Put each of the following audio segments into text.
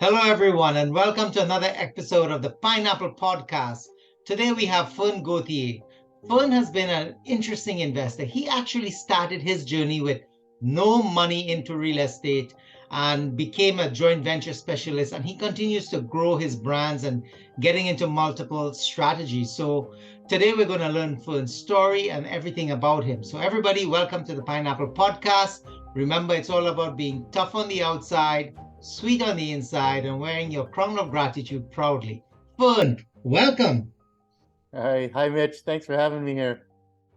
Hello, everyone, and welcome to another episode of the Pineapple Podcast. Today we have Fern Gauthier. Fern has been an interesting investor. He actually started his journey with no money into real estate and became a joint venture specialist. And he continues to grow his brands and getting into multiple strategies. So today we're going to learn Fern's story and everything about him. So, everybody, welcome to the Pineapple Podcast. Remember, it's all about being tough on the outside, sweet on the inside, and wearing your crown of gratitude proudly. Fern, welcome. Hi, Mitch. Thanks for having me here.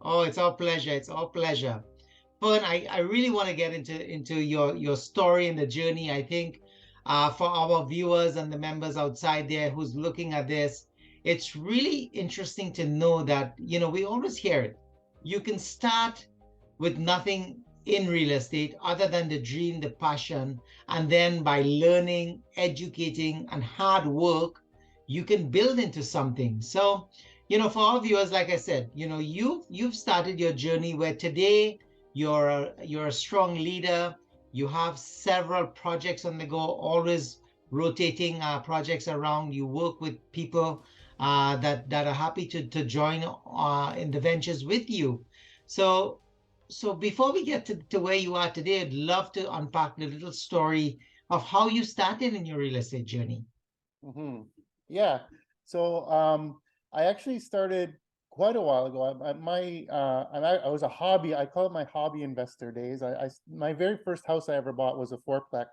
Oh, it's our pleasure. It's our pleasure. Fern, I really want to get into your story and the journey. I think for our viewers and the members outside there who's looking at this, it's really interesting to know that, we always hear it. You can start with nothing in real estate other than the dream, the passion, and then by learning, educating, and hard work, you can build into something. So, for our viewers, like I said, you've started your journey where today you're a strong leader. You have several projects on the go, always rotating projects around. You work with people that are happy to join in the ventures with you. So so before we get to where you are today, I'd love to unpack the little story of how you started in your real estate journey. hmm Yeah. So I actually started quite a while ago. I was a hobby. I call it my hobby investor days. My very first house I ever bought was a fourplex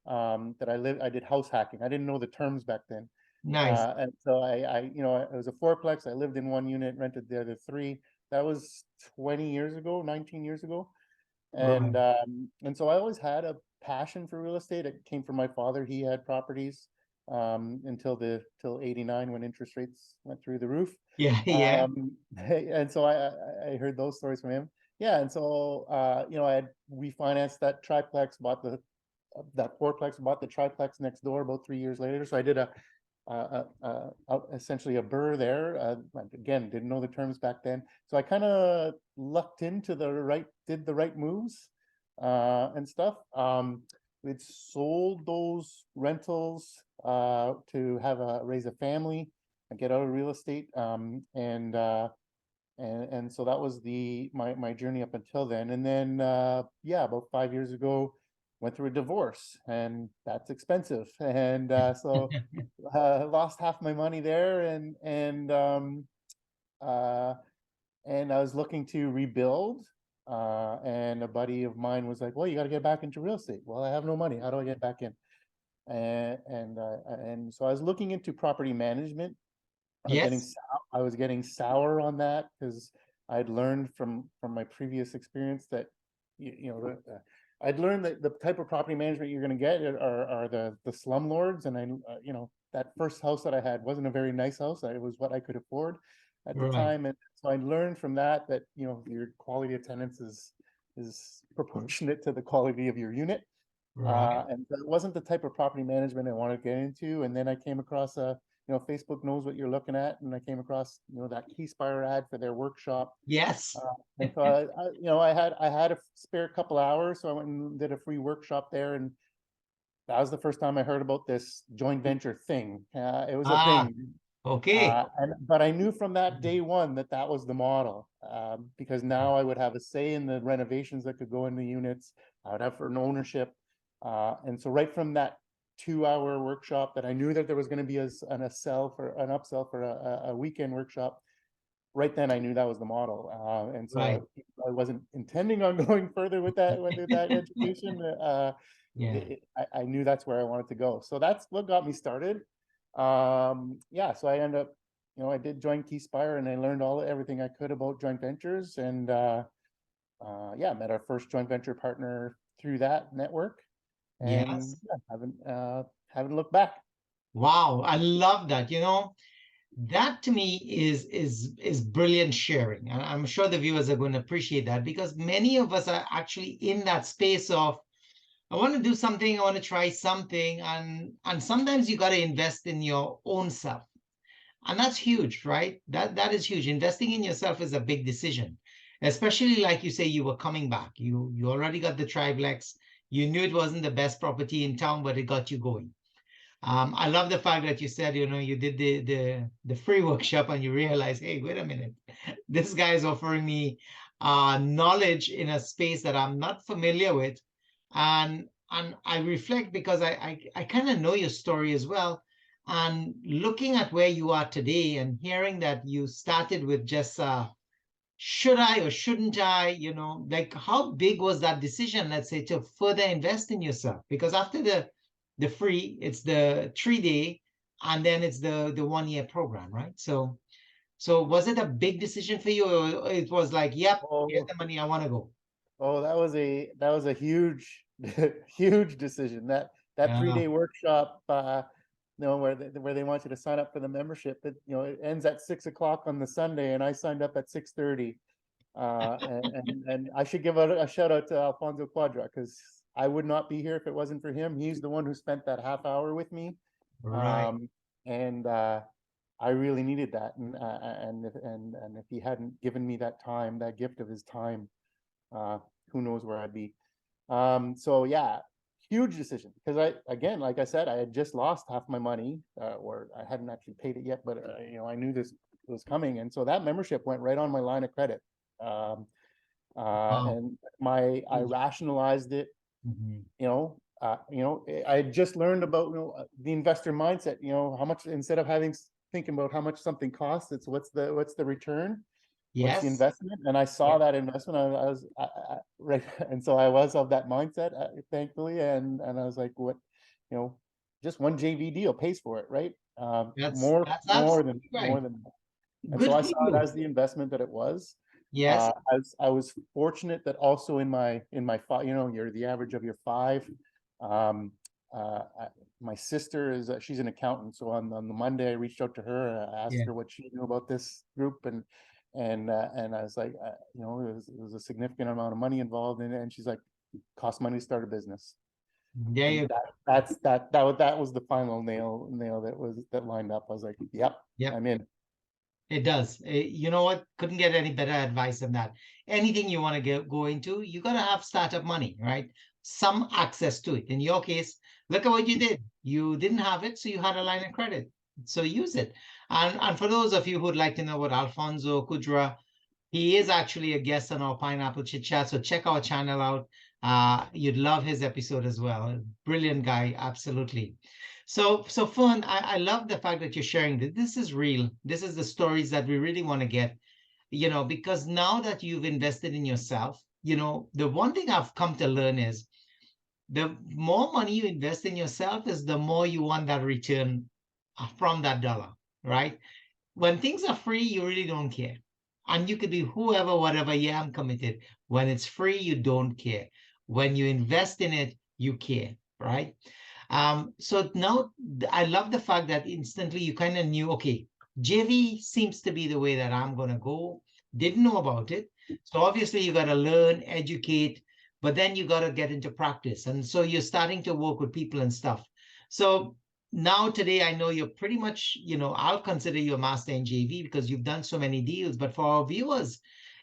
that I did house hacking. I didn't know the terms back then. Nice. And so it was a fourplex. I lived in one unit, rented the other three. That was 20 years ago, 19 years ago. Right. And so I always had a passion for real estate. It came from my father. He had properties till 89 when interest rates went through the roof. Yeah, yeah. And so I heard those stories from him. Yeah, and so I had refinanced that triplex, bought that fourplex, bought the triplex next door about 3 years later. So I did essentially a burr there. Again, didn't know the terms back then, so I kind of lucked into did the right moves and stuff. We'd sold those rentals to raise a family and get out of real estate, and so that was my journey up until then. And then about 5 years ago, went through a divorce, and that's expensive, and so lost half my money there, uh, and I was looking to rebuild. And a buddy of mine was like, "Well, you got to get back into real estate." Well, I have no money. How do I get back in? And so I was looking into property management. Yes. I was getting sour on that because I'd learned from my previous experience that I'd learned that the type of property management you're going to get are the slumlords. And that first house that I had wasn't a very nice house. It was what I could afford at the Right. time, and so I learned from that your quality of tenants is proportionate to the quality of your unit. Right. And that wasn't the type of property management I wanted to get into. And then I came across Facebook knows what you're looking at, and I came across that Keyspire ad for their workshop. Yes. And so I had a spare couple hours, so I went and did a free workshop there, and that was the first time I heard about this joint venture thing. It was a Ah, thing, okay. but I knew from that day one that was the model, because now I would have a say in the renovations that could go in the units. I would have an ownership, and so right from that 2 hour workshop that I knew that there was going to be an upsell for a weekend workshop. Right then, I knew that was the model, and so Right. I wasn't intending on going further with that education. Yeah. I knew that's where I wanted to go, so that's what got me started. Yeah, so I ended up, I did join Keyspire, and I learned everything I could about joint ventures, and yeah, met our first joint venture partner through that network, and Yes. yeah, haven't looked back. Wow. I love that. That to me is brilliant sharing. And I'm sure the viewers are going to appreciate that because many of us are actually in that space of I want to do something, I want to try something, and sometimes you got to invest in your own self. And that's huge, right? That is huge. Investing in yourself is a big decision. Especially like you say, you were coming back. You already got the triplex. You knew it wasn't the best property in town, but it got you going. I love the fact that you said, you did the free workshop and you realize, hey, wait a minute, this guy is offering me knowledge in a space that I'm not familiar with. And I reflect because I kind of know your story as well. And looking at where you are today and hearing that you started with just should I or shouldn't I, like how big was that decision, let's say, to further invest in yourself? Because after the free, it's the 3 day, and then it's the 1 year program, right? So was it a big decision for you, or it was like, yep, here's Oh, the money, I want to go? oh, that was a huge huge decision. That Yeah. 3-day workshop, where they want you to sign up for the membership. It ends at 6 o'clock on the Sunday, and I signed up at 6:30. And I should give a shout out to Alfonso Quadra, because I would not be here if it wasn't for him. He's the one who spent that half hour with me, Right. and I really needed that. And if he hadn't given me that time, that gift of his time, uh, who knows where I'd be. So yeah, huge decision, because again, like I said, I had just lost half my money, or I hadn't actually paid it yet, but I knew this was coming, and so that membership went right on my line of credit. Um, Wow. and I rationalized it. Mhm. I had just learned about the investor mindset. How much, instead of thinking about how much something costs, it's what's the return, what's the Yes. investment. And I saw Yeah. that investment. I was right, and so I was of that mindset, thankfully, and I was like, what, you know, just one JV deal pays for it, right? More That's more than absolutely right. more than and so Good I for saw it you. as the investment that it was. Yes. I was fortunate that also in my five, you're the average of your five. Um, my sister she's an accountant, so on the Monday I reached out to her and I asked Yeah. her what she knew about this group, and I was like, it was a significant amount of money involved in it, and she's like, cost money to start a business, There and you go. that was the final nail that lined up. I was like, yep, Yep. I'm in. It does. You know what? Couldn't get any better advice than that. Anything you want to go into, you got to have startup money, right? Some access to it. In your case, look at what you did. You didn't have it, so you had a line of credit. So use it. And for those of you who'd like to know what Alfonso Kudra, he is actually a guest on our Pineapple Chit Chat. So check our channel out. You'd love his episode as well. Brilliant guy, absolutely. So Fern, I love the fact that you're sharing that this is real. This is the stories that we really want to get, because now that you've invested in yourself, the one thing I've come to learn is the more money you invest in yourself is the more you want that return from that dollar, right? When things are free, you really don't care. And you could be whoever, whatever, yeah, I'm committed. When it's free, you don't care. When you invest in it, you care, right? So now I love the fact that instantly you kind of knew, okay, JV seems to be the way that I'm going to go. Didn't know about it. So obviously you got to learn, educate, but then you got to get into practice. And so you're starting to work with people and stuff. So now today, I know you're pretty much, I'll consider you a master in JV because you've done so many deals. But for our viewers,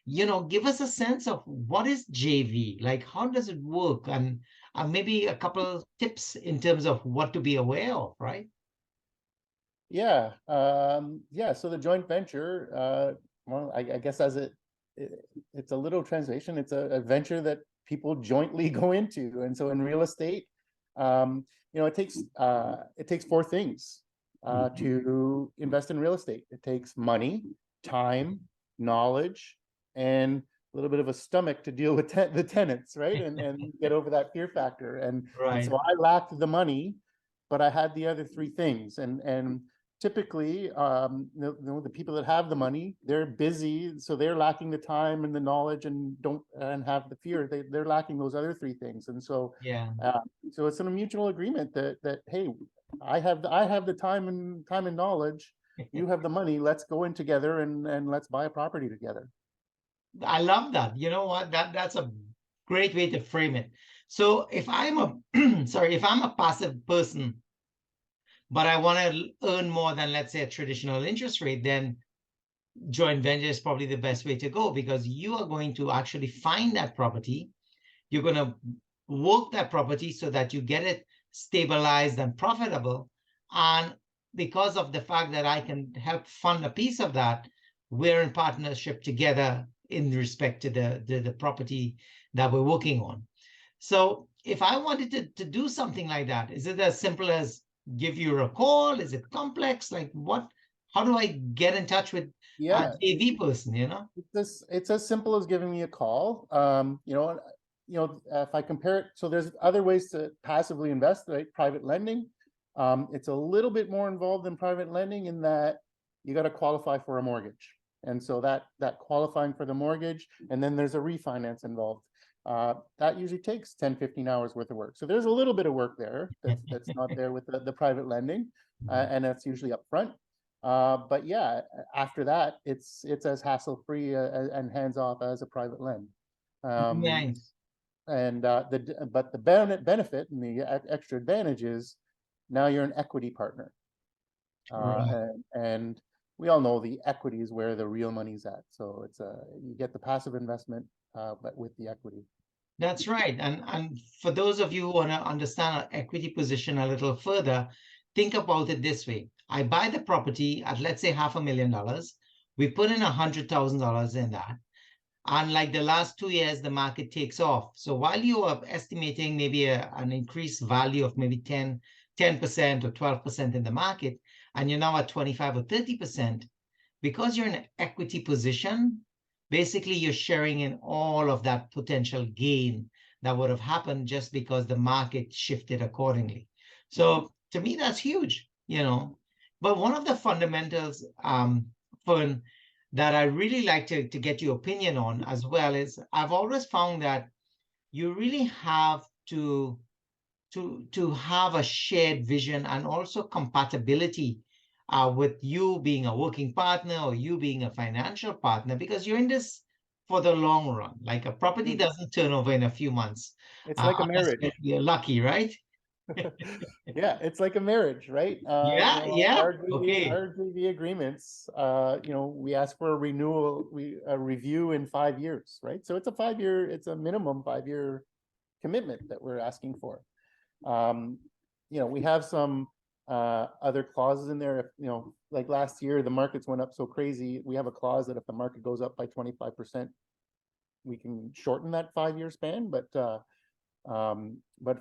give us a sense of what is JV? Like, how does it work? And maybe a couple tips in terms of what to be aware of, right? Yeah. So the joint venture, well, I guess it's a little translation. It's a venture that people jointly go into, and so in real estate, it takes four things to invest in real estate. It takes money, time, knowledge, and a little bit of a stomach to deal with the tenants, right? And get over that fear factor. And Right. so I lacked the money, but I had the other three things. And typically, the people that have the money, they're busy, so they're lacking the time and the knowledge, and don't and have the fear. They're lacking those other three things, and so Yeah. uh, so it's in a mutual agreement that hey, I have the time and knowledge. You have the money. Let's go in together and let's buy a property together. I love that. You know what? That's a great way to frame it. So if I'm a sorry, if I'm a passive person, but I want to earn more than, let's say, a traditional interest rate, then joint venture is probably the best way to go because you are going to actually find that property. You're going to work that property so that you get it stabilized and profitable. And because of the fact that I can help fund a piece of that, we're in partnership together in respect to the property that we're working on. So if I wanted to do something like that, is it as simple as give you a call? Is it complex? Like what, how do I get in touch with a Yeah, JV person, you know? it's as simple as giving me a call. If I compare it, so there's other ways to passively invest, right? Private lending. It's a little bit more involved in private lending in that you got to qualify for a mortgage. And so that qualifying for the mortgage, and then there's a refinance involved. That usually takes 10, 15 hours worth of work. So there's a little bit of work there that's not there with the private lending, and that's usually upfront. But yeah, after that, it's as hassle-free and hands-off as a private lend. Um, Nice. and but the benefit and the extra advantage is now you're an equity partner, Right. and we all know the equity is where the real money's at. So it's you get the passive investment, but with the equity. That's right. And for those of you who want to understand our equity position a little further, think about it this way. I buy the property at, let's say, $500,000. We put in $100,000 in that. And like the last 2 years, the market takes off. So while you are estimating maybe an increased value of maybe 10% or 12% in the market, and you're now at 25 or 30%, because you're in an equity position, basically you're sharing in all of that potential gain that would have happened just because the market shifted accordingly. So to me, that's huge, you know. But one of the fundamentals, Fern, that I really like to get your opinion on as well is I've always found that you really have to have a shared vision and also compatibility with you being a working partner or you being a financial partner because you're in this for the long run. Like a property Mm. doesn't turn over in a few months, It's like a unless marriage. you're lucky, right? Yeah, it's like a marriage, right? Yeah, yeah. Okay, Our JV agreements, we ask for a renewal, a review in 5 years, right? So it's a 5 year, it's a minimum 5 year commitment that we're asking for. We have some other clauses in there. If like last year, the markets went up so crazy. We have a clause that if the market goes up by 25%, we can shorten that 5 year span. But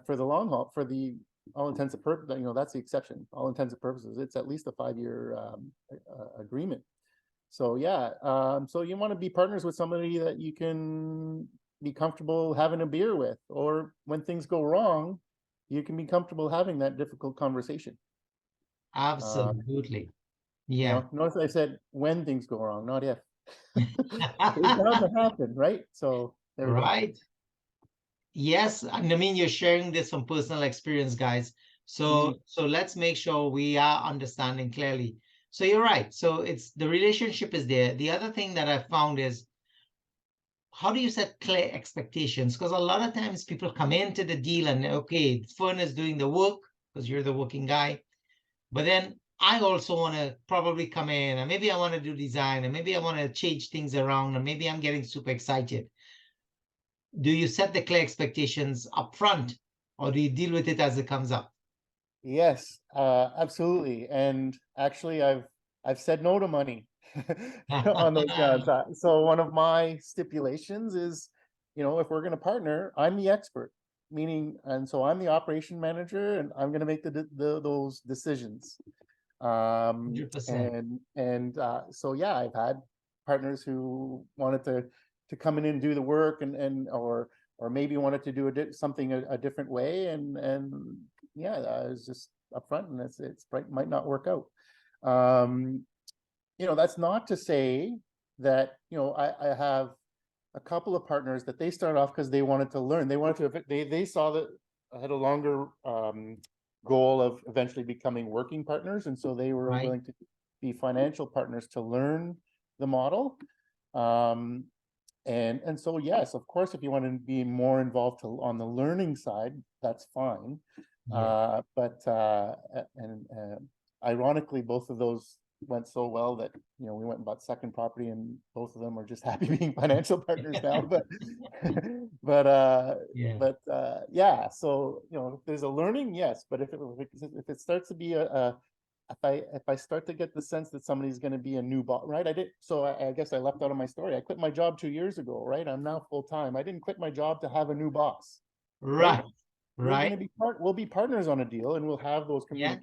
for the long haul, for the all intents and purposes, that's the exception. All intents and purposes, it's at least a 5 year agreement. So yeah, so you want to be partners with somebody that you can be comfortable having a beer with, or when things go wrong, you can be comfortable having that difficult conversation. absolutely. Yeah. Notice I said when things go wrong, not if. It's bound to happen, right? So there we go. Right. Yes, and I mean you're sharing this from personal experience, guys. Mhm. So let's make sure we are understanding clearly. So you're right. So it's the relationship is there. The other thing that I found is how do you set clear expectations? Because a lot of times people come into the deal and okay, Fern is doing the work because you're the working guy. But then I also want to probably come in and maybe I want to do design and maybe I want to change things around and maybe I'm getting super excited. Do you set the clear expectations up front or do you deal with it as it comes up? Yes, absolutely. And actually, I've said no to money on those grounds. So one of my stipulations is, if we're going to partner, I'm the expert, meaning, and so I'm the operation manager, and I'm going to make those decisions. 100%. So yeah, I've had partners who wanted to come in and do the work, or maybe wanted to do something a different way, and yeah, it's just upfront, and it's might not work out. Um, that's not to say that I have a couple of partners that they started off because they wanted to learn. They saw that I had a longer goal of eventually becoming working partners, and so they were Right. willing to be financial partners to learn the model. Um, and so yes, of course, if you want to be more involved on the learning side, that's fine. Yeah. But and Ironically, both of those went so well that, you know, we went and bought second property, and both of them are just happy being financial partners now. But Yeah. yeah, so, you know, if there's a learning, yes, but if it starts to be if I start to get the sense that somebody's going to be a new boss, right? I guess I left out of my story. I quit my job 2 years ago, right? I'm now full time. I didn't quit my job to have a new boss, right? Right. We're going Right. to be we'll be partners on a deal, and we'll have those Yeah.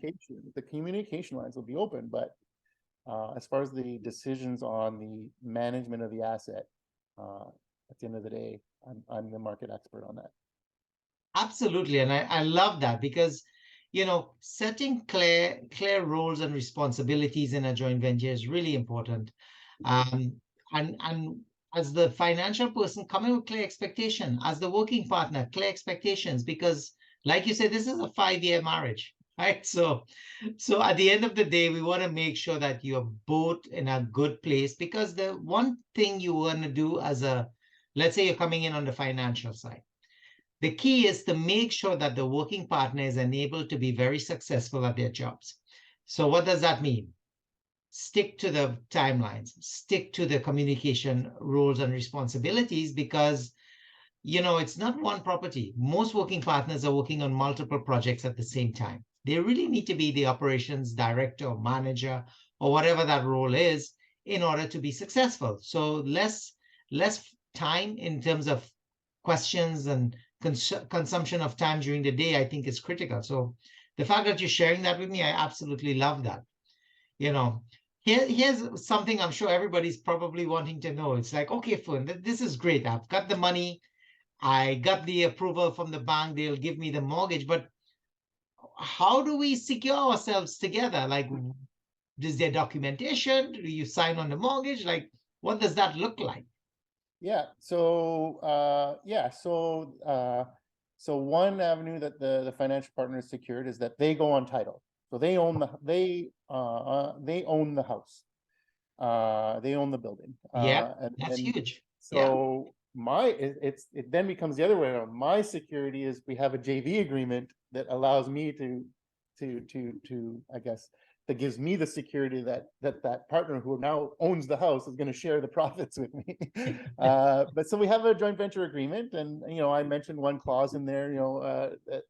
the communication lines will be open. But as far as the decisions on the management of the asset, at the end of the day, I'm the market expert on that. Absolutely. And I love that because, setting clear roles and responsibilities in a joint venture is really important. Um, and as the financial person, coming with clear expectation, as the working partner, clear expectations, because like you said, this is a 5-year marriage, right? So at the end of the day, we want to make sure that you're both in a good place, because the one thing you want to do let's say you're coming in on the financial side. The key is to make sure that the working partner is enabled to be very successful at their jobs. So what does that mean? Stick to the timelines, stick to the communication roles and responsibilities, because it's not one property. Most working partners are working on multiple projects at the same time. They really need to be the operations director or manager or whatever that role is in order to be successful. So less time in terms of questions and consumption of time during the day, I think is critical. So the fact that you're sharing that with me, I absolutely love that. You know, here's something I'm sure everybody's probably wanting to know. It's like, okay, Fern, this is great. I've got the money. I got the approval from the bank. They'll give me the mortgage. But how do we secure ourselves together? Like, is there documentation? Do you sign on the mortgage? Like, what does that look like? Yeah. So one avenue that the financial partner is secured is that they go on title. So they own they own the house. They own the building. Yeah, And that's then huge. Yeah. so it then becomes the other way around. My security is we have a JV agreement that allows me to I guess, that gives me the security that partner who now owns the house is going to share the profits with me. But so we have a joint venture agreement, and I mentioned one clause in there, that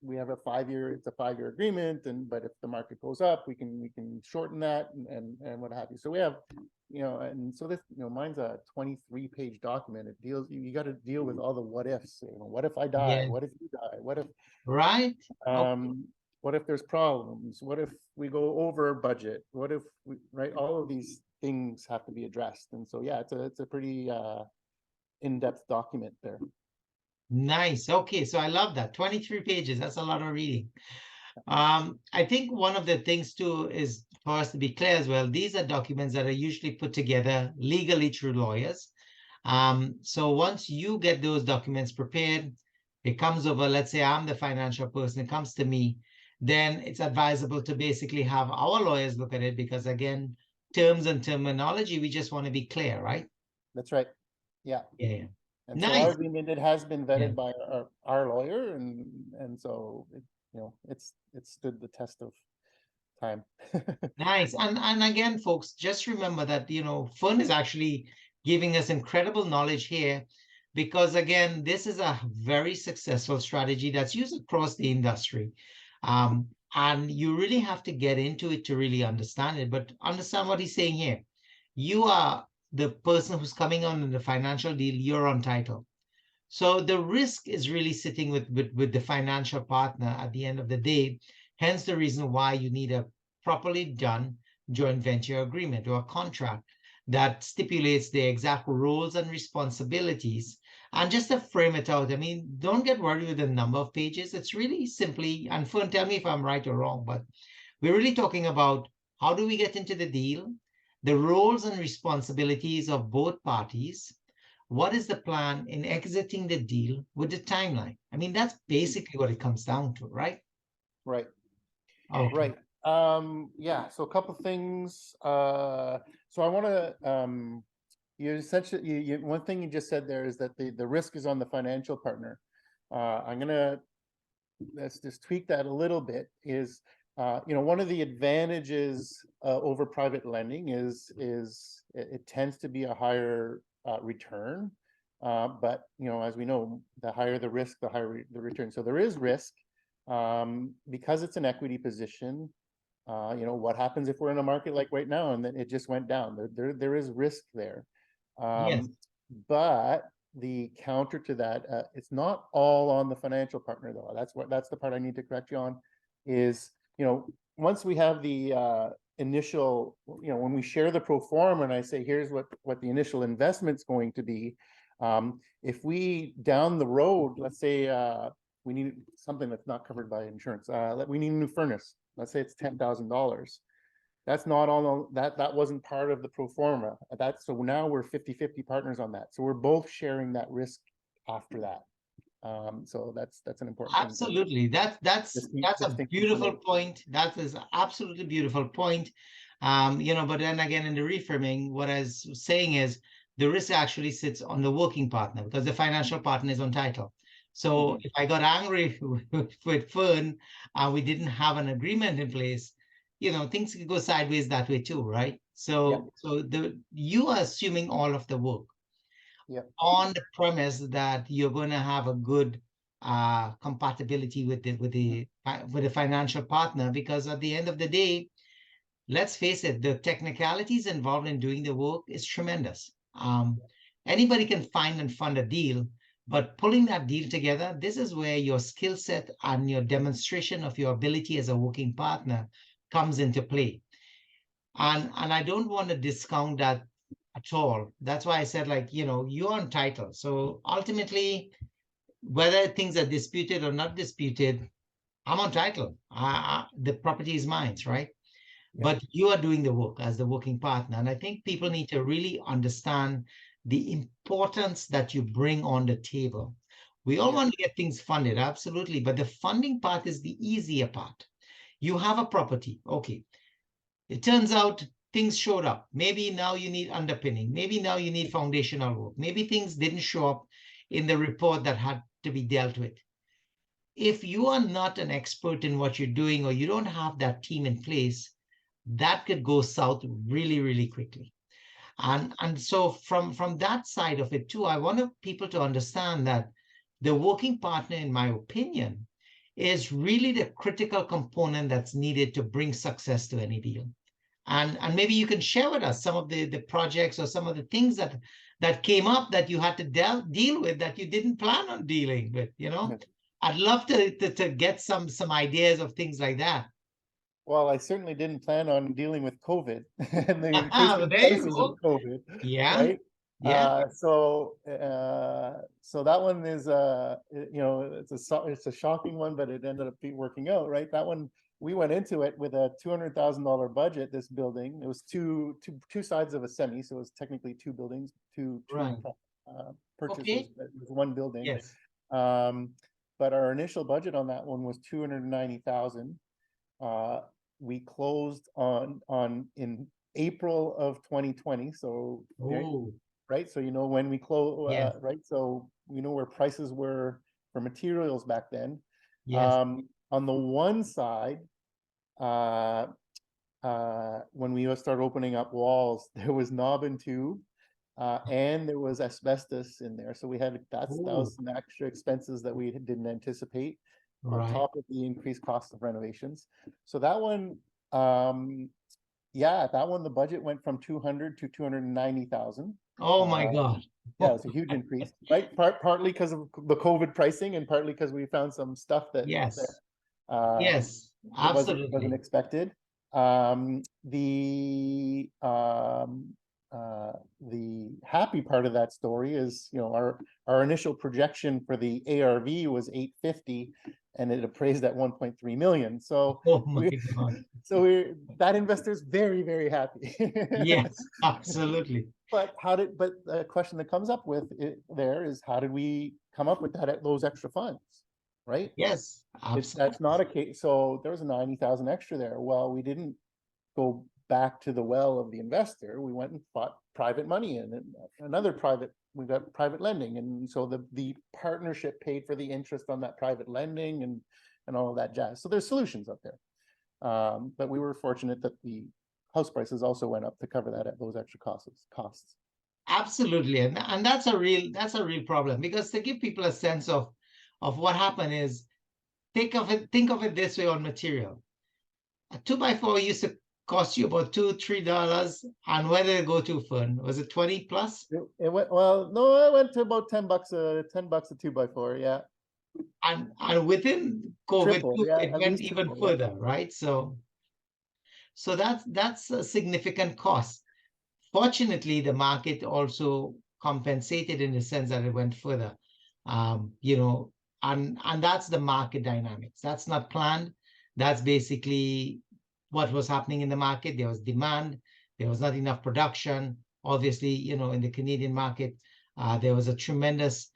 we have it's a 5-year agreement, but if the market goes up, we can shorten that, and what have you. So we have, and so this, mine's a 23-page document. It deals, you got to deal with all the what ifs. What if I die? Yeah. What if you die? Right. Okay. Um, what if there's problems? What if we go over budget? What if right? All of these things have to be addressed. And so, yeah, it's a pretty in-depth document there. Nice. Okay. So I love that. 23 pages. That's a lot of reading. I think one of the things too is for us to be clear as well. These are documents that are usually put together legally through lawyers. So once you get those documents prepared, it comes over, let's say I'm the financial person, it comes to me, then it's advisable to basically have our lawyers look at it, because again, terms and terminology, we just want to be clear, right? That's right. Yeah. Yeah. And so our Nice. agreement, it has been Yeah. vetted by our lawyer, and so it's stood the test of time. Nice. And again, folks, just remember that, Fern is actually giving us incredible knowledge here, because again, this is a very successful strategy that's used across the industry. And you really have to get into it to really understand it, but understand what he's saying here. You are the person who's coming on in the financial deal, you're on title. So the risk is really sitting with the financial partner at the end of the day. Hence the reason why you need a properly done joint venture agreement or a contract that stipulates the exact roles and responsibilities. And just to frame it out, I mean, don't get worried with the number of pages. It's really simply, and Fern, tell me if I'm right or wrong, but we're really talking about how do we get into the deal, the roles and responsibilities of both parties, what is the plan in exiting the deal, with the timeline. I mean, that's basically what it comes down to, right? Right. Okay. Right. Yeah. So a couple things. So I want to. You essentially, one thing you just said there is that the risk is on the financial partner. I'm gonna let's just tweak that a little bit. Is One of the advantages over private lending is it tends to be a higher return. But as we know, the higher the risk, the higher the return. So there is risk because it's an equity position. What happens if we're in a market like right now and then it just went down? There is risk there. Yes. But the counter to that, it's not all on the financial partner though. That's the part I need to correct you on. Is once we have the initial, when we share the pro forma and I say here's what the initial investment's going to be, if we down the road, let's say we need something that's not covered by insurance, we need a new furnace. Let's say it's $10,000. That's not all that wasn't part of the pro forma. So now we're 50-50 partners on that. So we're both sharing that risk after that. So that's an important thing. Absolutely. That's a beautiful point. That is absolutely beautiful point. But then again, in the reframing, what I was saying is the risk actually sits on the working partner because the financial partner is on title. So if I got angry with Fern and we didn't have an agreement in place, things could go sideways that way too, right? So you are assuming all of the work on the premise that you're going to have a good compatibility with the financial partner, because at the end of the day, let's face it, the technicalities involved in doing the work is tremendous. Anybody can find and fund a deal, but pulling that deal together, this is where your skill set and your demonstration of your ability as a working partner comes into play. And I don't want to discount that at all. That's why I said, you're on title. So ultimately, whether things are disputed or not disputed, I'm on title. The property is mine, right? But you are doing the work as the working partner. And I think people need to really understand the importance that you bring on the table. We all want to get things funded, absolutely. But the funding part is the easier part. You have a property. Okay. It turns out things showed up. Maybe now you need underpinning. Maybe now you need foundational work. Maybe things didn't show up in the report that had to be dealt with. If you are not an expert in what you're doing or you don't have that team in place, that could go south really, really quickly. And so from that side of it too, I want people to understand that the working partner, in my opinion, is really the critical component that's needed to bring success to any deal. And maybe you can share with us some of the projects or some of the things that came up that you had to deal with that you didn't plan on dealing with. I'd love to get some ideas of things like that. Well, I certainly didn't plan on dealing with COVID and the increasing prices of COVID. Yeah. Right. Yeah. So that one is it's a shocking one, but it ended up working out. Right. That one, we went into it with a $200,000 budget. This building, it was two sides of a semi, so it was technically two buildings, two purchases. Okay. It was one building. Yes. But our initial budget on that one was $290,000. We closed in April of 2020. So right. So when we close, right. So where prices were for materials back then. Yes. On the one side, when we started opening up walls, there was knob and tube, and there was asbestos in there. So that was some extra expenses that we didn't anticipate. On top of the increased cost of renovations. So that one, that one, the budget went from 200 to 290,000. Oh my God. Yeah, it's a huge increase, right? Partly because of the COVID pricing and partly because we found some stuff that absolutely wasn't expected. The happy part of that story is, our initial projection for the ARV was 850, and it appraised at 1.3 million. So, that investor's very, very happy. Yes, absolutely. But the question that comes up with there is, how did we come up with those extra funds? Right? Yes, absolutely. That's not a case. So there was a 90,000 extra there. Well, we didn't go back to the well of the investor. We went and bought private money in, and we got private lending. And so the partnership paid for the interest on that private lending and all of that jazz. So there's solutions up there. But we were fortunate that the house prices also went up to cover those extra costs. Absolutely, and that's a real problem, because to give people a sense of what happened is, think of it this way on material. A 2x4 used to cost you about $2-3, and where did it go to, Fern? Was it 20 plus? It went, well, no, it went to about $10 a 2x4, yeah. And within COVID Triple, too, yeah, it at went least even triple, yeah. further, right? So that's a significant cost. Fortunately, the market also compensated in the sense that it went further. You know, and that's the market dynamics. That's not planned. That's basically what was happening in the market. There was demand. There was not enough production. Obviously, you know, in the Canadian market, there was a tremendous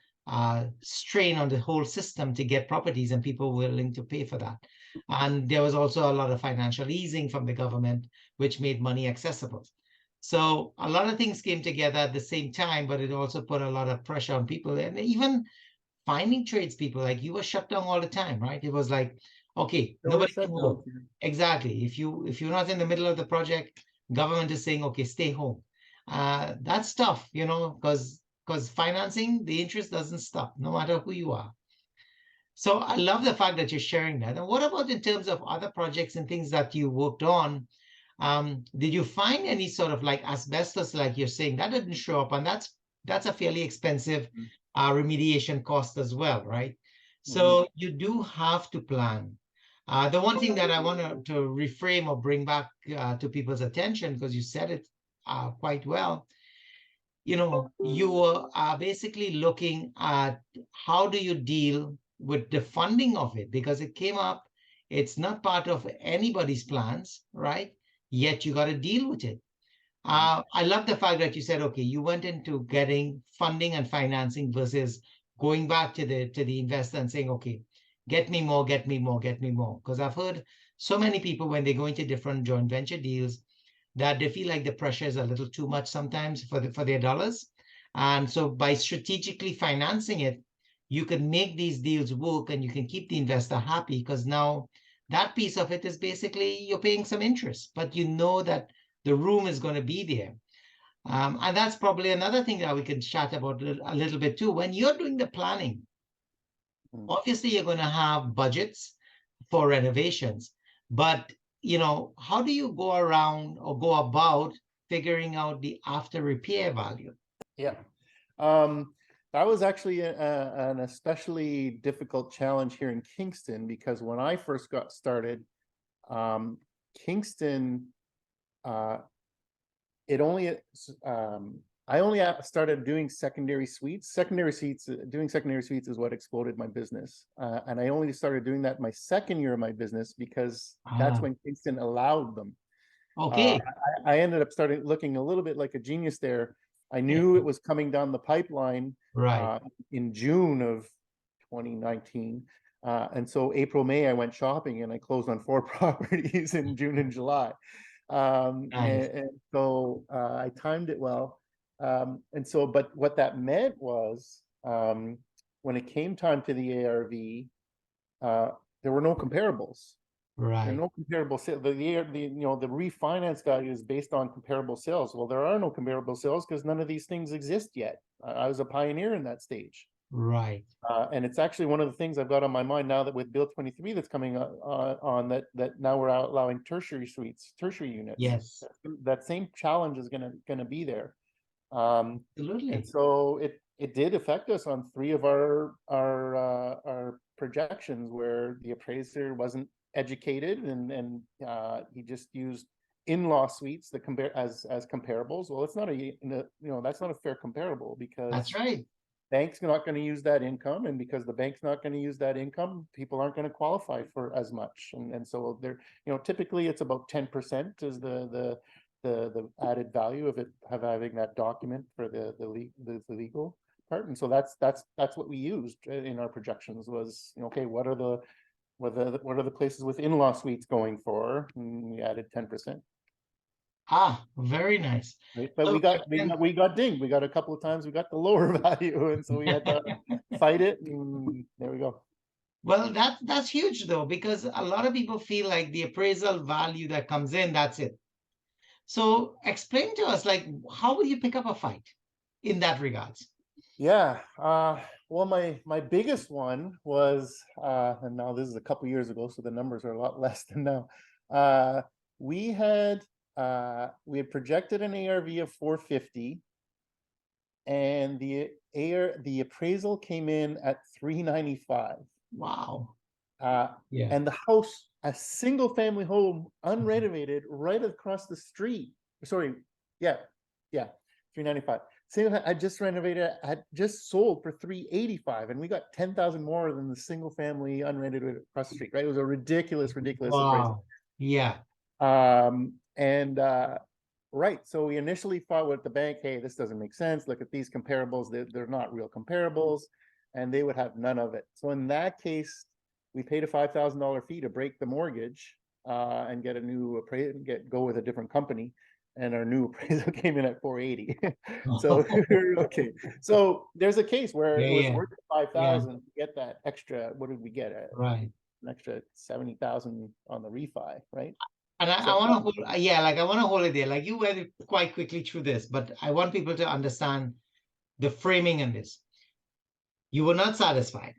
strain on the whole system to get properties, and people were willing to pay for that. And there was also a lot of financial easing from the government, which made money accessible. So a lot of things came together at the same time, but it also put a lot of pressure on people. And even finding tradespeople, like you were shut down all the time, right? It was like, okay, There were nobody can shutdowns work. here. Exactly. If you're not in the middle of the project, government is saying, okay, stay home. That's tough, you know, because financing, the interest doesn't stop, no matter who you are. So I love the fact that you're sharing that. And what about in terms of other projects and things that you worked on? Did you find any sort of like asbestos, like you're saying, that didn't show up, and that's a fairly expensive remediation cost as well, right? Mhm. So you do have to plan. The one thing that I want to reframe or bring back to people's attention, because you said it quite well, you know, you are basically looking at how do you deal with the funding of it, because it came up, it's not part of anybody's plans, right? Yet you got to deal with it. I love the fact that you said, okay, you went into getting funding and financing versus going back to the investor and saying, okay, get me more, get me more, get me more. Because I've heard so many people when they go into different joint venture deals, that they feel like the pressure is a little too much sometimes for their dollars. And so by strategically financing it, you can make these deals work, and you can keep the investor happy, because now that piece of it is basically you're paying some interest, but you know that the room is going to be there. And that's probably another thing that we can chat about a little bit too. When you're doing the planning, Mm. obviously you're going to have budgets for renovations, but you know, how do you go around or go about figuring out the after repair value? Yeah. That was actually an especially difficult challenge here in Kingston, because when I first got started, Kingston, it only I only started doing secondary suites. Doing secondary suites is what exploded my business, and I only started doing that my second year of my business, because that's Ah, when Kingston allowed them. okay. I ended up starting looking a little bit like a genius there. I knew it was coming down the pipeline Right, in June of 2019. And so April, May, I went shopping and I closed on 4 properties in June and July. nice. And so I timed it well. And so, but what that meant was, when it came time to the ARV, there were no comparables. There are Right, no comparable sales. The refinance value is based on comparable sales. Well, there are no comparable sales because none of these things exist yet. I was a pioneer in that stage. right. And it's actually one of the things I've got on my mind now that with Bill 23 that's coming on, that now we're allowing tertiary suites, tertiary units. Yes, That same challenge is gonna be there. And absolutely. so it did affect us on 3 of our projections, where the appraiser wasn't educated, and he just used in-law suites that compare as comparables. Well, it's not that's not a fair comparable, That's because right. bank's not going to use that income, and because the bank's not going to use that income, people aren't going to qualify for as much. And so they're, typically it's about 10% is the added value of having that document for the legal part. And so that's what we used in our projections was, okay, what are the places with in-law suites going for? And we added 10%. Ah, very nice. Right? But we So got we got dinged. We got a couple of times we got the lower value, and so we had to fight it, and there we go. Well, that's huge though, because a lot of people feel like the appraisal value that comes in, that's it. So explain to us, like, how will you pick up a fight in that regards? Yeah. Well, my biggest one was, and now this is a couple years ago, so the numbers are a lot less than now. Uh, we had we had projected an ARV of 450, and the appraisal came in at 395. Wow. Uh, Yeah. and the house, a single family home, unrenovated, right across the street. Sorry, yeah, yeah, 395. Single, I just renovated, I had just sold for 385, and we got 10,000 more than the single family unrenovated across the street, right? It was a ridiculous appraisal. Wow. Yeah. And right, so we initially fought with the bank, hey, this doesn't make sense. Look at these comparables, they're not real comparables, and they would have none of it. So in that case, we paid a $5,000 fee to break the mortgage and get a new appraisal, go with a different company. And our new appraisal came in at 480. So okay. So there's a case where Yeah, it was yeah, worth yeah. 5,000 to get that extra. What did we get? Right. An extra 70,000 on the refi, right? And I So want to hold, yeah, like I want to hold it there. Like you went quite quickly through this, but I want people to understand the framing in this. You were not satisfied.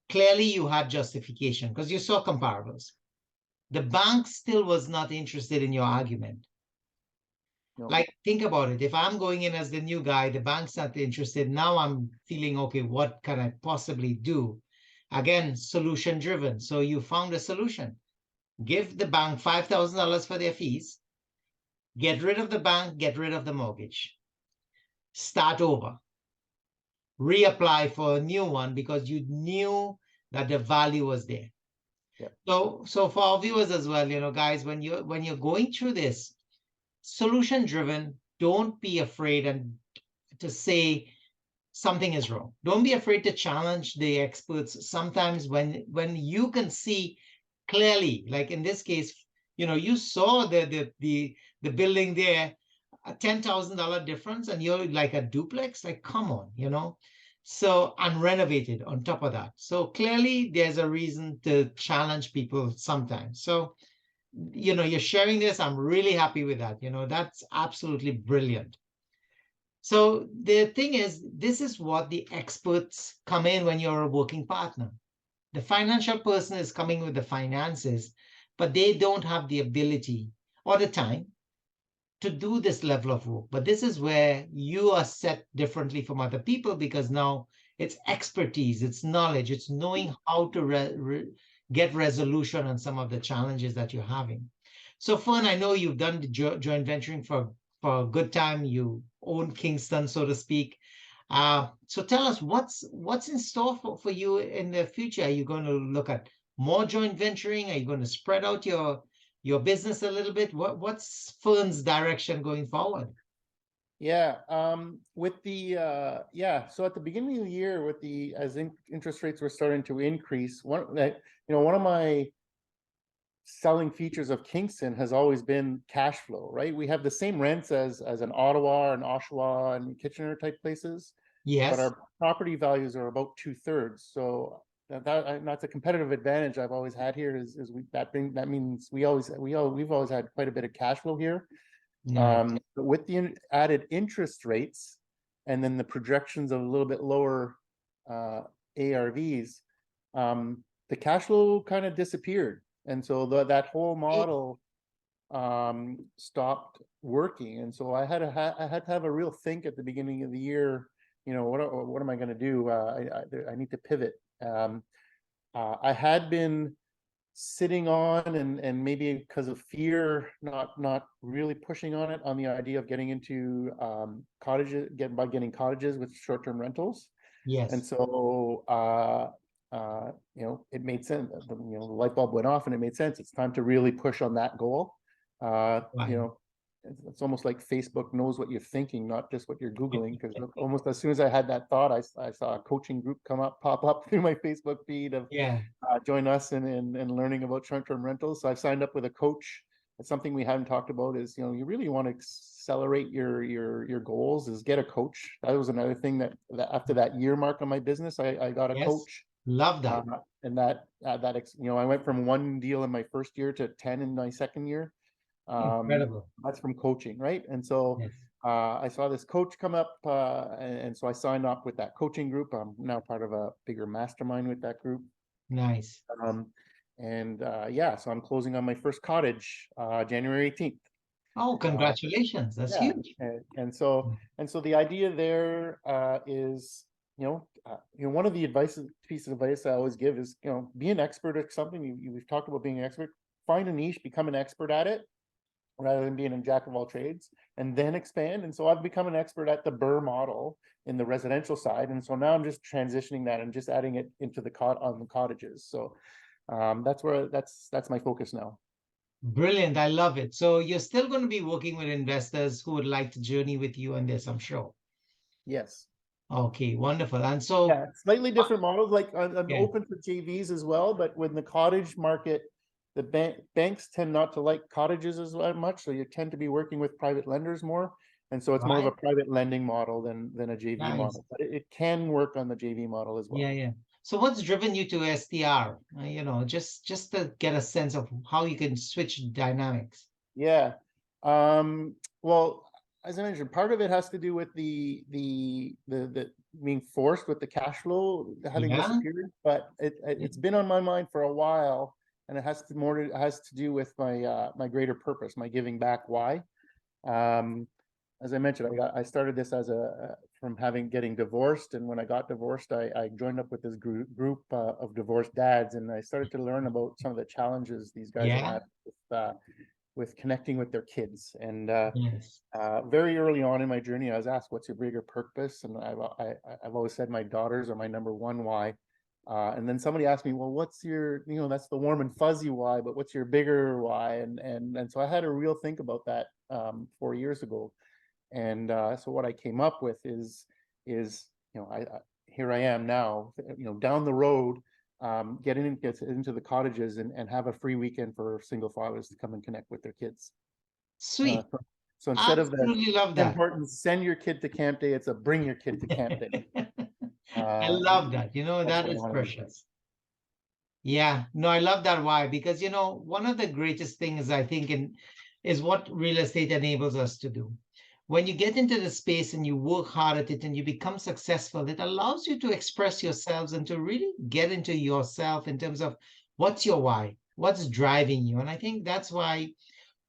Clearly, you had justification because you saw comparables. The bank still was not interested in your argument. no, Like, think about it. If I'm going in as the new guy, the bank's not interested. Now I'm feeling, okay, what can I possibly do? Again, solution driven. So you found a solution. Give the bank $5,000 for their fees, get rid of the bank, get rid of the mortgage, start over, reapply for a new one because you knew that the value was there. yeah, So for our viewers as well, guys, when you're going through this, solution driven, don't be afraid and to say something is wrong. Don't be afraid to challenge the experts. Sometimes when you can see clearly, like in this case, you saw the building there, a $10,000 difference, and you're like a duplex. Like, come on. So unrenovated on top of that. So clearly, there's a reason to challenge people sometimes. So you're sharing this. I'm really happy with that. That's absolutely brilliant. So the thing is, this is what the experts come in when you're a working partner. The financial person is coming with the finances, but they don't have the ability or the time to do this level of work. But this is where you are set differently from other people because now it's expertise, it's knowledge, it's knowing how to get resolution on some of the challenges that you're having. So, Fern, I know you've done the joint venturing for a good time. You own Kingston, so to speak. So tell us what's in store for you in the future. Are you going to look at more joint venturing? Are you going to spread out your business a little bit? What's Fern's direction going forward? yeah. With the yeah, so at the beginning of the year, with the as interest rates were starting to increase, one of my selling features of Kingston has always been cash flow, right? We have the same rents as an Ottawa and Oshawa and Kitchener type places, but Yes, our property values are about 2/3. So that's a competitive advantage I've always had here is that means we've always had quite a bit of cash flow here. nice. But with the added interest rates and then the projections of a little bit lower ARVs, the cash flow kind of disappeared. And so that whole model stopped working. And so I had to have a real think at the beginning of the year, what am I going to do? I need to pivot. I had been sitting on and maybe because of fear, not really pushing on it on the idea of getting into cottages, getting cottages with short-term rentals. And Yes, so it made sense. The light bulb went off and it made sense. It's time to really push on that goal. uh you right. know it's almost like Facebook knows what you're thinking, not just what you're Googling. Because almost as soon as I had that thought, I saw a coaching group pop up through my Facebook feed of Yeah. join us in learning about short-term rentals. So I've signed up with a coach. It's something we haven't talked about is, you really want to accelerate your goals, is get a coach. That was another thing that after that year mark on my business, I got a Yes. coach. Love Uh, that. And that, I went from one deal in my first year to 10 in my second year. Incredible. That's from coaching, right? And so Yes. I saw this coach come up, and so I signed up with that coaching group. I'm now part of a bigger mastermind with that group. Nice. Um, and yeah, so I'm closing on my first cottage January 18th. Oh, congratulations. That's Yeah, huge. and so the idea there is, one of the pieces of advice I always give is, be an expert at something. We've talked about being an expert. Find a niche, become an expert at it, rather than being a jack of all trades, and then expand. And so I've become an expert at the Burr model in the residential side, and so now I'm just transitioning that and just adding it into the cottages. So that's my focus now. Brilliant. I love it. So you're still going to be working with investors who would like to journey with you on this, I'm sure. Yes. Okay, wonderful. And so, Yeah, slightly different models. Like I'm yeah, open for JVs as well, but when the cottage market, the banks tend not to like cottages as much, so you tend to be working with private lenders more, and so it's more of a right. private lending model than a JV Nice. model. But it can work on the JV model as Yeah, well. yeah. So what's driven you to STR? Just to get a sense of how you can switch dynamics. Yeah. Well, as I mentioned, part of it has to do with the being forced with the cash flow having Yeah. disappeared, but it's been on my mind for a while, and it has to do with my greater purpose, my giving back why. Um, as I mentioned, I started this from getting divorced, and when I got divorced, I joined up with this group of divorced dads, and I started to learn about some of the challenges these guys have Yeah. had with connecting with their kids. And Yes. very early on in my journey, I was asked, "What's your bigger purpose?" And I've always said my daughters are my number one why. And then somebody asked me, "Well, what's your, that's the warm and fuzzy why, but what's your bigger why?" And so I had a real think about that 4 years ago. And so what I came up with is here I am now, down the road, get into the cottages and have a free weekend for single fathers to come and connect with their kids. Uh, Sweet. so, so instead of the Absolutely love that. important send your kid to camp day, it's a bring your kid to camp day. I And love that. that's That what I is want to do. precious. Yeah, no, I love that why, because one of the greatest things I think is what real estate enables us to do. When you get into the space and you work hard at it and you become successful, it allows you to express yourselves and to really get into yourself in terms of what's your why, what's driving you. And I think that's why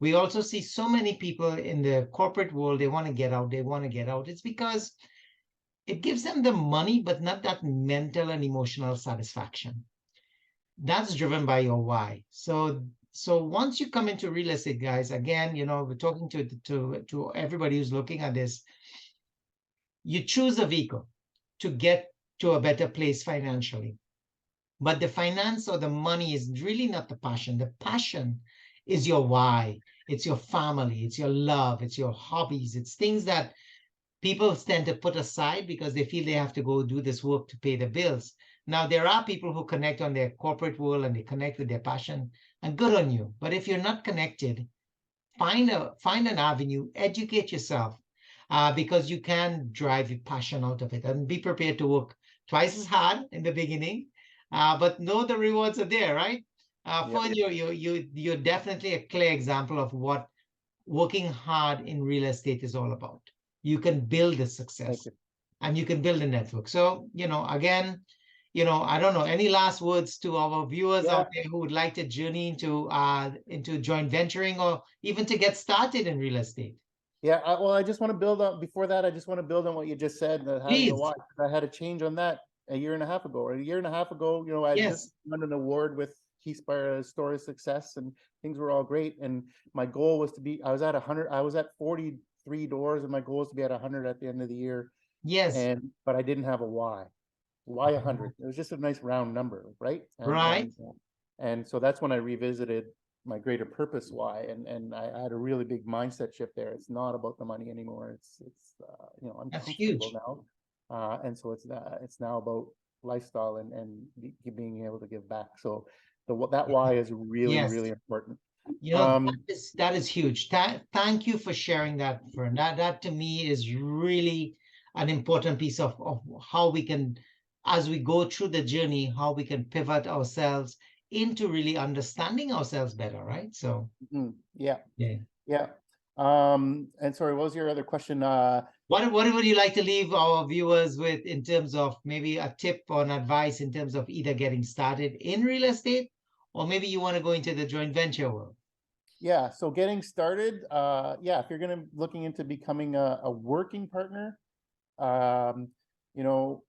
we also see so many people in the corporate world, they want to get out, they want to get out. It's because it gives them the money, but not that mental and emotional satisfaction. That's driven by your why. So once you come into real estate, guys, again, we're talking to everybody who's looking at this. You choose a vehicle to get to a better place financially, but the finance or the money is really not the passion. The passion is your why. It's your family, it's your love, it's your hobbies, it's things that people tend to put aside because they feel they have to go do this work to pay the bills. Now, there are people who connect on their corporate world and they connect with their passion, and good on you. But if you're not connected, find an avenue, educate yourself, because you can drive your passion out of it, and be prepared to work twice as hard in the beginning, but know the rewards are there, right? Yep. Fern, you're definitely a clear example of what working hard in real estate is all about. You can build a Thank success you. and you can build a network. So, again, I don't know, any last words to our viewers Yeah. out there who would like to journey into joint venturing or even to get started in real estate? Yeah, well, I just want to build on, before that, I just want to build on what you just said, that having a Please. why. I had a change on that a year and a half ago. Or a year and a half ago, I just Yes. won an award with Keyspire Story of Success, and things were all great. And my goal was I was at 100, I was at 43 doors, and my goal was to be at 100 at the end of the year. Yes. But I didn't have a why. Why 100? It was just a nice round number, right? Right. And so that's when I revisited my greater purpose why, and I had a really big mindset shift there. It's not about the money anymore. I'm That's comfortable huge. now, and so it's now about lifestyle and being able to give back. So that why is really, Yes. really important. That Um, is huge. Thank you for sharing that, Fern. That to me is really an important piece of how we can as we go through the journey, how we can pivot ourselves into really understanding ourselves better, right? So, Yeah, yeah. yeah. And sorry, what was your other question? What would you like to leave our viewers with in terms of maybe a tip or an advice in terms of either getting started in real estate, or maybe you want to go into the joint venture world? Yeah, so getting started, yeah, if you're gonna looking into becoming a working partner, um, you know,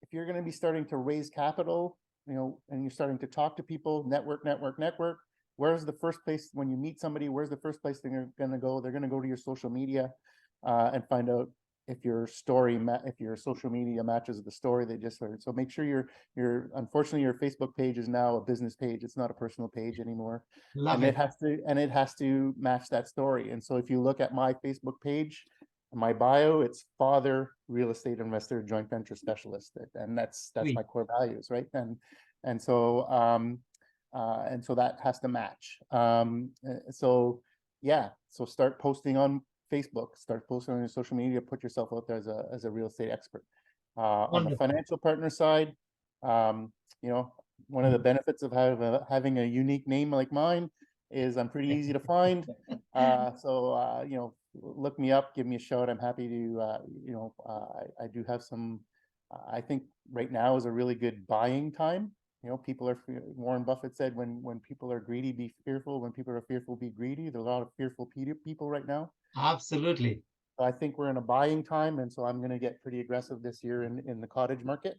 if you're gonna be starting to raise capital, and you're starting to talk to people, network, where's the first place when you meet somebody, where's the first place they're gonna go? They're gonna go to your social media, and find out if your if your social media matches the story they just heard. So make sure unfortunately your Facebook page is now a business page. It's not a personal page anymore. Love And it it. has to match that story. And so if you look at my Facebook page, my bio, it's father, real estate investor, joint venture specialist, and that's my Sweet. core values, right? And so that has to match. So yeah, so start posting on Facebook, start posting on your social media, put yourself out there as a real estate expert. On the Wonderful. financial partner side, um, one of the benefits of having a unique name like mine is I'm pretty easy to find. Look me up, give me a shout. I'm happy to, I do have some, I think right now is a really good buying time. Warren Buffett said, when people are greedy, be fearful. When people are fearful, be greedy. There's a lot of fearful people right now. Absolutely. So I think we're in a buying time, and so I'm going to get pretty aggressive this year in the cottage market.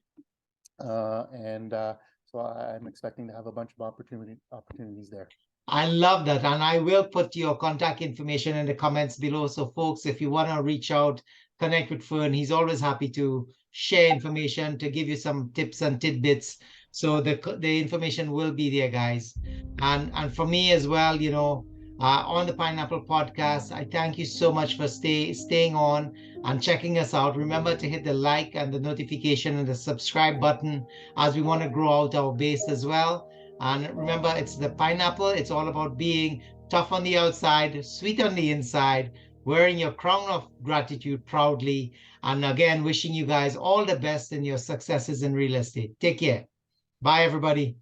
So I'm expecting to have a bunch of opportunities there. I love that. And I will put your contact information in the comments below. So, folks, if you want to reach out, connect with Fern, he's always happy to share information, to give you some tips and tidbits. So the information will be there, guys. And for me as well, on the Pineapple Podcast, I thank you so much for staying on and checking us out. Remember to hit the like and the notification and the subscribe button as we want to grow out our base as well. And remember, it's the pineapple. It's all about being tough on the outside, sweet on the inside, wearing your crown of gratitude proudly. And again, wishing you guys all the best in your successes in real estate. Take care. Bye, everybody.